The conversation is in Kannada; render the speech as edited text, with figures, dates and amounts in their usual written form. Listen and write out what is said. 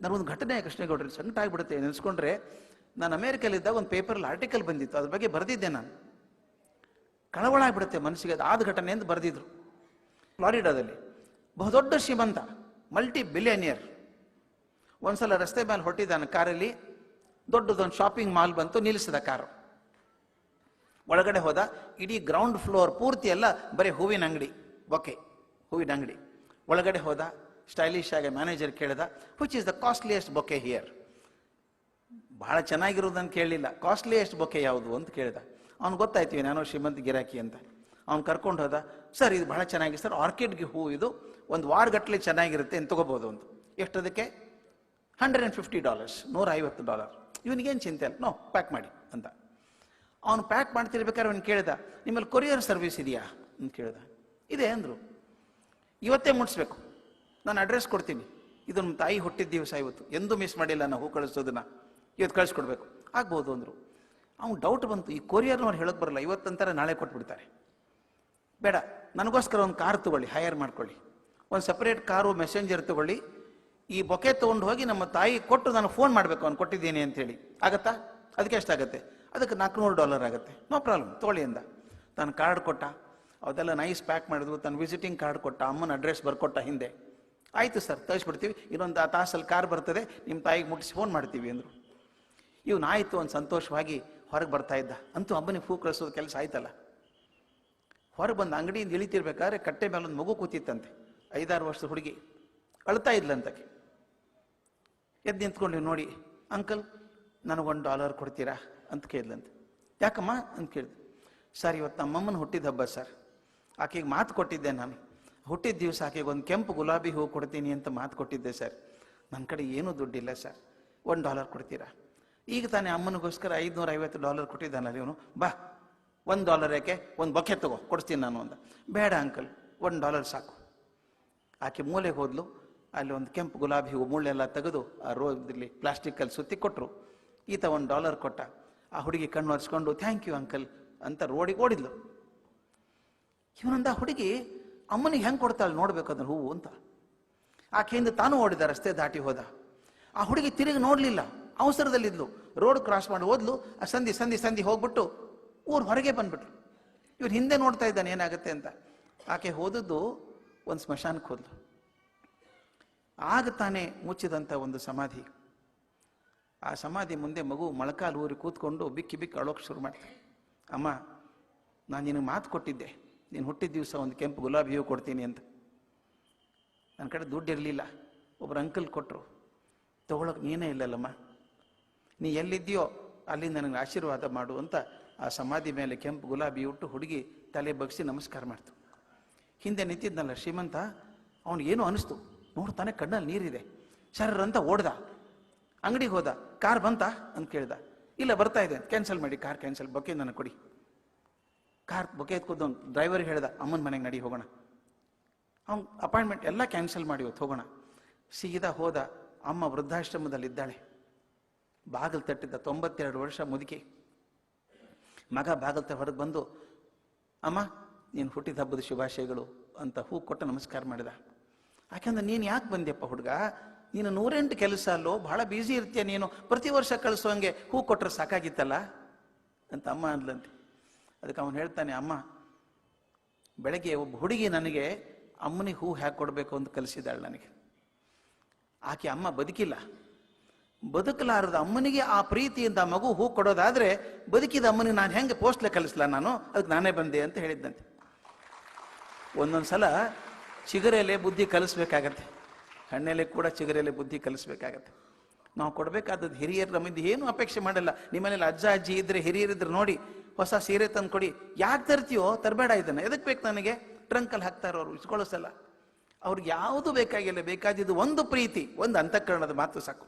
ನನಗೊಂದು ಘಟನೆ ಕೃಷ್ಣೇಗೌಡರು ಸಂಕಟ ಆಗಿಬಿಡುತ್ತೆ ನೆನೆಸ್ಕೊಂಡ್ರೆ. ನಾನು ಅಮೇರಿಕಲ್ಲಿದ್ದಾಗ ಒಂದು ಪೇಪರಲ್ಲಿ ಆರ್ಟಿಕಲ್ ಬಂದಿತ್ತು, ಅದ್ರ ಬಗ್ಗೆ ಬರೆದಿದ್ದೆ ನಾನು. ಕಳವಳ ಆಗಿಬಿಡುತ್ತೆ ಮನಸ್ಸಿಗೆ. ಅದು ಆದ ಘಟನೆ ಅಂತ ಬರೆದಿದ್ರು. ಫ್ಲಾರಿಡಾದಲ್ಲಿ ಬಹುದೊಡ್ಡ ಶ್ರೀಮಂತ, ಮಲ್ಟಿ ಬಿಲಿಯನಿಯರ್, ಒಂದ್ಸಲ ರಸ್ತೆ ಮೇಲೆ ಹೊಟ್ಟಿದ್ದಾನೆ ಕಾರಲ್ಲಿ. ದೊಡ್ಡದೊಂದು ಶಾಪಿಂಗ್ ಮಾಲ್ ಬಂತು, ನಿಲ್ಲಿಸಿದ ಕಾರು. ಒಳಗಡೆ ಹೋದ. ಇಡೀ ಗ್ರೌಂಡ್ ಫ್ಲೋರ್ ಪೂರ್ತಿ ಎಲ್ಲ ಬರೀ ಹೂವಿನ ಅಂಗಡಿ, ಬೊಕೆ ಹೂವಿನ ಅಂಗಡಿ. ಒಳಗಡೆ ಹೋದ. ಸ್ಟೈಲಿಶ್ ಆಗಿ ಮ್ಯಾನೇಜರ್ ಕೇಳಿದ, which is the costliest bouquet here? ಬಹಳ ಚೆನ್ನಾಗಿರೋದನ್ನು ಕೇಳಲಿಲ್ಲ, ಕಾಸ್ಟ್ಲಿಯೆಸ್ಟ್ ಬೊಕೆ ಯಾವುದು ಅಂತ ಕೇಳಿದ. ಅವ್ನು ಗೊತ್ತಾಯ್ತೀವಿ ನಾನು ಶ್ರೀಮಂತ ಗಿರಾಕಿ ಅಂತ. ಅವ್ನು ಕರ್ಕೊಂಡು ಹೋದ. ಸರ್ ಇದು ಬಹಳ ಚೆನ್ನಾಗಿದೆ ಸರ್, ಆರ್ಕಿಡ್ಗೆ ಹೂ ಇದು, ಒಂದು ವಾರಗಟ್ಟಲೆ ಚೆನ್ನಾಗಿರುತ್ತೆ ಅಂತ ತಗೋಬೋದು ಅಂತ. ಎಷ್ಟದಕ್ಕೆ? $150, $150. ಇವನಿಗೇನು ಚಿಂತೆ ಅಲ್ಲ, ನೋ ಪ್ಯಾಕ್ ಮಾಡಿ ಅಂತ. ಅವನು ಪ್ಯಾಕ್ ಮಾಡ್ತಿರ್ಬೇಕಾದ್ರೆ ಅವನು ಕೇಳಿದ, ನಿಮ್ಮಲ್ಲಿ ಕೊರಿಯರ್ ಸರ್ವಿಸ್ ಇದೆಯಾ ಅಂತ ಕೇಳಿದ. ಇದೆ ಅಂದರು. ಇವತ್ತೇ ಮುಟ್ಸ್ಬೇಕು, ನಾನು ಅಡ್ರೆಸ್ ಕೊಡ್ತೀನಿ, ಇದು ನಮ್ಮ ತಾಯಿ ಹುಟ್ಟಿದ ದಿವಸ ಇವತ್ತು, ಎಂದೂ ಮಿಸ್ ಮಾಡಿಲ್ಲ ನಾವು ಹೂ ಕಳಿಸೋದನ್ನ, ಇವತ್ತು ಕಳಿಸ್ಕೊಡ್ಬೇಕು. ಆಗ್ಬೋದು ಅಂದರು. ಅವ್ನು ಡೌಟ್ ಬಂತು, ಈ ಕೊರಿಯರ್ನವ್ರು ಹೇಳೋಕೆ ಬರಲ್ಲ, ಇವತ್ತಂತಾರೆ ನಾಳೆ ಕೊಟ್ಬಿಡ್ತಾರೆ. ಬೇಡ, ನನಗೋಸ್ಕರ ಒಂದು ಕಾರ್ ತಗೊಳ್ಳಿ, ಹೈಯರ್ ಮಾಡ್ಕೊಳ್ಳಿ, ಒಂದು ಸಪ್ರೇಟ್ ಕಾರು ಮೆಸೆಂಜರ್ ತಗೊಳ್ಳಿ, ಈ ಬೊಕೆ ತೊಗೊಂಡು ಹೋಗಿ ನಮ್ಮ ತಾಯಿ ಕೊಟ್ಟು ನಾನು ಫೋನ್ ಮಾಡಬೇಕು ಅವ್ನು ಕೊಟ್ಟಿದ್ದೀನಿ ಅಂತೇಳಿ. ಆಗತ್ತಾ? ಅದಕ್ಕೆ ಎಷ್ಟಾಗುತ್ತೆ? ಅದಕ್ಕೆ $400 ಆಗುತ್ತೆ. ನೋ ಪ್ರಾಬ್ಲಮ್, ತೊಗೊಳ್ಳಿ ಅಂದ. ತಾನು ಕಾರ್ಡ್ ಕೊಟ್ಟ, ಅದೆಲ್ಲ ನೈಸ್ ಪ್ಯಾಕ್ ಮಾಡಿದ್ರು. ತನ್ನ ವಿಸಿಟಿಂಗ್ ಕಾರ್ಡ್ ಕೊಟ್ಟ, ಅಮ್ಮನ ಅಡ್ರೆಸ್ ಬರ್ಕೊಟ್ಟ ಹಿಂದೆ. ಆಯಿತು ಸರ್, ತರಿಸ್ಬಿಡ್ತೀವಿ, ಇನ್ನೊಂದು ತಾಸಲ್ಲಿ ಕಾರ್ ಬರ್ತದೆ, ನಿಮ್ಮ ತಾಯಿಗೆ ಮುಟ್ಟಿಸಿ ಫೋನ್ ಮಾಡ್ತೀವಿ ಅಂದರು. ಇವನಾಯಿತು ಒಂದು ಸಂತೋಷವಾಗಿ ಹೊರಗೆ ಬರ್ತಾ ಇದ್ದ. ಅಂತೂ ಅಮ್ಮನಿಗೆ ಹೂ ಕಳಿಸೋದು ಕೆಲಸ ಆಯ್ತಲ್ಲ. ಹೊರಗೆ ಬಂದು ಅಂಗಡಿಯಿಂದ ಇಳಿತಿರ್ಬೇಕಾದ್ರೆ ಕಟ್ಟೆ ಮೇಲೆ ಒಂದು ಮಗು ಕೂತಿತ್ತಂತೆ, 5-6 ವರ್ಷದ ಹುಡುಗಿ, ಅಳ್ತಾ ಇದ್ಲಂತಕ್ಕೆ. ಎದ್ದು ನಿಂತ್ಕೊಂಡು ನೋಡಿ, ಅಂಕಲ್ ನನಗೊಂದು $1 ಕೊಡ್ತೀರಾ ಅಂತ ಕೇಳಿದ್ಲಂತೆ. ಯಾಕಮ್ಮ ಅಂತ ಕೇಳಿದೆ. ಸರ್ ಇವತ್ತು ನಮ್ಮಮ್ಮನ ಹುಟ್ಟಿದ ಹಬ್ಬ ಸರ್, ಆಕೆಗೆ ಮಾತು ಕೊಟ್ಟಿದ್ದೆ, ನಾನು ಹುಟ್ಟಿದ ದಿವಸ ಆಕೆಗೆ ಒಂದು ಕೆಂಪು ಗುಲಾಬಿ ಹೂ ಕೊಡ್ತೀನಿ ಅಂತ ಮಾತು ಕೊಟ್ಟಿದ್ದೆ ಸರ್. ನನ್ನ ಕಡೆ ಏನೂ ದುಡ್ಡಿಲ್ಲ ಸರ್, $1 ಕೊಡ್ತೀರಾ? ಈಗ ತಾನೇ ಅಮ್ಮನಿಗೋಸ್ಕರ $550 ಕೊಟ್ಟಿದ್ದಾನಲ್ಲ ಇವನು, ಬಾ $1 ಯಾಕೆ, ಒಂದು ಬೊಕ್ಕೆ ತಗೋ ಕೊಡ್ತೀನಿ ನಾನು ಅಂದ. ಬೇಡ ಅಂಕಲ್, $1 ಸಾಕು. ಆಕೆ ಮೂಲೆಗೆ ಹೋದ್ಲು. ಅಲ್ಲಿ ಒಂದು ಕೆಂಪು ಗುಲಾಬಿ ಹೂವು ಮುಳ್ಳೆಲ್ಲ ತೆಗೆದು ಆ ರೋದಲ್ಲಿ ಪ್ಲಾಸ್ಟಿಕ್ಕಲ್ಲಿ ಸುತ್ತಿ ಕೊಟ್ಟರು. ಈತ $1 ಕೊಟ್ಟ. ಆ ಹುಡುಗಿ ಕಣ್ಣು ಒರೆಸ್ಕೊಂಡು ಥ್ಯಾಂಕ್ ಯು ಅಂಕಲ್ ಅಂತ ರೋಡಿಗೆ ಓಡಿದ್ಲು. ಇವನಂದ ಹುಡುಗಿ ಅಮ್ಮನಿಗೆ ಹೆಂಗೆ ಕೊಡ್ತಾಳೆ ನೋಡ್ಬೇಕು ಅದನ್ನ ಹೂವು ಅಂತ. ಆಕೆಯಿಂದ ತಾನು ಓಡಿದ, ರಸ್ತೆ ದಾಟಿ ಹೋದ. ಆ ಹುಡುಗಿ ತಿರುಗಿ ನೋಡಲಿಲ್ಲ, ಅವಸರದಲ್ಲಿದ್ಲು. ರೋಡ್ ಕ್ರಾಸ್ ಮಾಡಿ ಹೋದ್ಲು. ಆ ಸಂಧಿ ಹೋಗ್ಬಿಟ್ಟು ಊರು ಹೊರಗೆ ಬಂದ್ಬಿಟ್ರು. ಇವ್ರು ಹಿಂದೆ ನೋಡ್ತಾ ಇದ್ದಾನೆ ಏನಾಗುತ್ತೆ ಅಂತ. ಆಕೆ ಹೋದದ್ದು ಒಂದು ಸ್ಮಶಾನಕ್ಕೆ ಹೋದ್ಲು. ಆಗ ತಾನೇ ಮುಚ್ಚಿದಂಥ ಒಂದು ಸಮಾಧಿ. ಆ ಸಮಾಧಿ ಮುಂದೆ ಮಗು ಮೊಳಕಾಲು ಊರಿ ಕೂತ್ಕೊಂಡು ಬಿಕ್ಕಿ ಅಳೋಕೆ ಶುರು ಮಾಡ್ತಾರೆ. ಅಮ್ಮ, ನಾನು ನಿನಗೆ ಮಾತು ಕೊಟ್ಟಿದ್ದೆ, ನೀನು ಹುಟ್ಟಿದ ದಿವಸ ಒಂದು ಕೆಂಪು ಗುಲಾಬಿ ಹೂ ಕೊಡ್ತೀನಿ ಅಂತ. ನನ್ನ ಕಡೆ ದುಡ್ಡು ಇರಲಿಲ್ಲ, ಒಬ್ಬರು ಅಂಕಲ್ ಕೊಟ್ಟರು, ತಗೊಳಕ್ಕೆ ನೀನೇ ಇಲ್ಲಲ್ಲಮ್ಮ, ನೀ ಎಲ್ಲಿದ್ದೀಯೋ ಅಲ್ಲಿ ನನಗೆ ಆಶೀರ್ವಾದ ಮಾಡು ಅಂತ ಆ ಸಮಾಧಿ ಮೇಲೆ ಕೆಂಪು ಗುಲಾಬಿ ಉಟ್ಟು ಹುಡುಗಿ ತಲೆ ಬಗ್ಸಿ ನಮಸ್ಕಾರ ಮಾಡ್ತು. ಹಿಂದೆ ನಿಂತಿದ್ನಲ್ಲ ಶ್ರೀಮಂತ, ಅವನಿಗೇನು ಅನಿಸ್ತು, ನೋಡ್ತಾನೆ ಕಣ್ಣಲ್ಲಿ ನೀರಿದೆ. ಶರ್ರ ಅಂತ ಓಡ್ದ, ಅಂಗಡಿಗೆ ಹೋದ. ಕಾರ್ ಬಂತಾ ಅಂತ ಕೇಳ್ದ. ಇಲ್ಲ ಬರ್ತಾ ಇದೆ, ಕ್ಯಾನ್ಸಲ್ ಮಾಡಿ, ಕಾರ್ ಕ್ಯಾನ್ಸಲ್, ಬೊಕ್ಕೆ ನನಗೆ ಕೊಡಿ. ಕಾರ್ ಬೊಕ್ಕೆ ಎತ್ಕೊದ್ದವನು ಡ್ರೈವರ್ಗೆ ಹೇಳ್ದ, ಅಮ್ಮನ ಮನೆಗೆ ನಡಿ ಹೋಗೋಣ. ಅವ್ನು ಅಪಾಯಿಂಟ್ಮೆಂಟ್ ಎಲ್ಲ ಕ್ಯಾನ್ಸಲ್ ಮಾಡಿ ಇವತ್ತು ಹೋಗೋಣ. ಸೀದಾ ಹೋದ. ಅಮ್ಮ ವೃದ್ಧಾಶ್ರಮದಲ್ಲಿದ್ದಾಳೆ. ಬಾಗಿಲು ತಟ್ಟಿದ್ದ, 92 ವರ್ಷ ಮುದುಕಿ. ಮಗ ಬಾಗಿಲು ಹೊರಗೆ ಬಂದು, ಅಮ್ಮ ನೀನು ಹುಟ್ಟಿದ ಹಬ್ಬದ ಶುಭಾಶಯಗಳು ಅಂತ ಹೂ ಕೊಟ್ಟು ನಮಸ್ಕಾರ ಮಾಡಿದ. ಯಾಕೆಂದ್ರೆ ನೀನು ಯಾಕೆ ಬಂದ್ಯಪ್ಪ ಹುಡುಗ, ನೀನು 108 ಕೆಲಸ ಅಲ್ಲೋ, ಬಹಳ ಬ್ಯುಸಿ ಇರ್ತೀಯ ನೀನು, ಪ್ರತಿ ವರ್ಷ ಕಳಿಸೋಂಗೆ ಹೂ ಕೊಟ್ಟರೆ ಸಾಕಾಗಿತ್ತಲ್ಲ ಅಂತ ಅಮ್ಮ ಅಂದ್ಲಂತೆ. ಅದಕ್ಕೆ ಅವನು ಹೇಳ್ತಾನೆ, ಅಮ್ಮ ಬೆಳಗ್ಗೆ ಒಬ್ಬ ಹುಡುಗಿ ನನಗೆ ಅಮ್ಮನಿಗೆ ಹೂ ಹ್ಯಾಕೆ ಕೊಡಬೇಕು ಅಂತ ಕಲಿಸಿದಾಳೆ ನನಗೆ. ಆಕೆ ಅಮ್ಮ ಬದುಕಿಲ್ಲ, ಬದುಕಲಾರದ ಅಮ್ಮನಿಗೆ ಆ ಪ್ರೀತಿಯಿಂದ ಮಗು ಹೂ ಕೊಡೋದಾದ್ರೆ ಬದುಕಿದ ಅಮ್ಮನಿಗೆ ನಾನು ಹೆಂಗೆ ಪೋಸ್ಟ್ಲೆ ಕಲಿಸ್ಲಾ ನಾನು, ಅದಕ್ಕೆ ನಾನೇ ಬಂದೆ ಅಂತ ಹೇಳಿದ್ದಂತೆ. ಒಂದೊಂದ್ಸಲ ಚಿಗುರೆಲೆ ಬುದ್ಧಿ ಕಲಿಸ್ಬೇಕಾಗತ್ತೆ, ಹಣ್ಣೆಲೆ ಕೂಡ ಚಿಗುರೆಲೆ ಬುದ್ಧಿ ಕಲಿಸ್ಬೇಕಾಗತ್ತೆ. ನಾವು ಕೊಡಬೇಕಾದದ್ದು ಹಿರಿಯರು ನಮ್ಮಿಂದ ಏನು ಅಪೇಕ್ಷೆ ಮಾಡಲ್ಲ. ನಿಮ್ಮನೇಲಿ ಅಜ್ಜ ಅಜ್ಜಿ ಇದ್ರೆ, ಹಿರಿಯರಿದ್ರೆ ನೋಡಿ, ಹೊಸ ಸೀರೆ ತಂದು ಕೊಡಿ. ಯಾಕೆ ತರ್ತೀಯೋ, ತರಬೇಡ, ಇದನ್ನ ಎದಕ್ಕೆ ಬೇಕು ನನಗೆ, ಟ್ರಂಕಲ್ಲಿ ಹಾಕ್ತಾರ ಅವರು, ಇಸ್ಕೊಳ್ಳೋ ಸಲ. ಅವ್ರಿಗೆ ಯಾವುದು ಬೇಕಾಗಿಲ್ಲ, ಬೇಕಾದಿದ್ದು ಒಂದು ಪ್ರೀತಿ, ಒಂದು ಅಂತಃಕರಣದ ಮಾತು ಸಾಕು.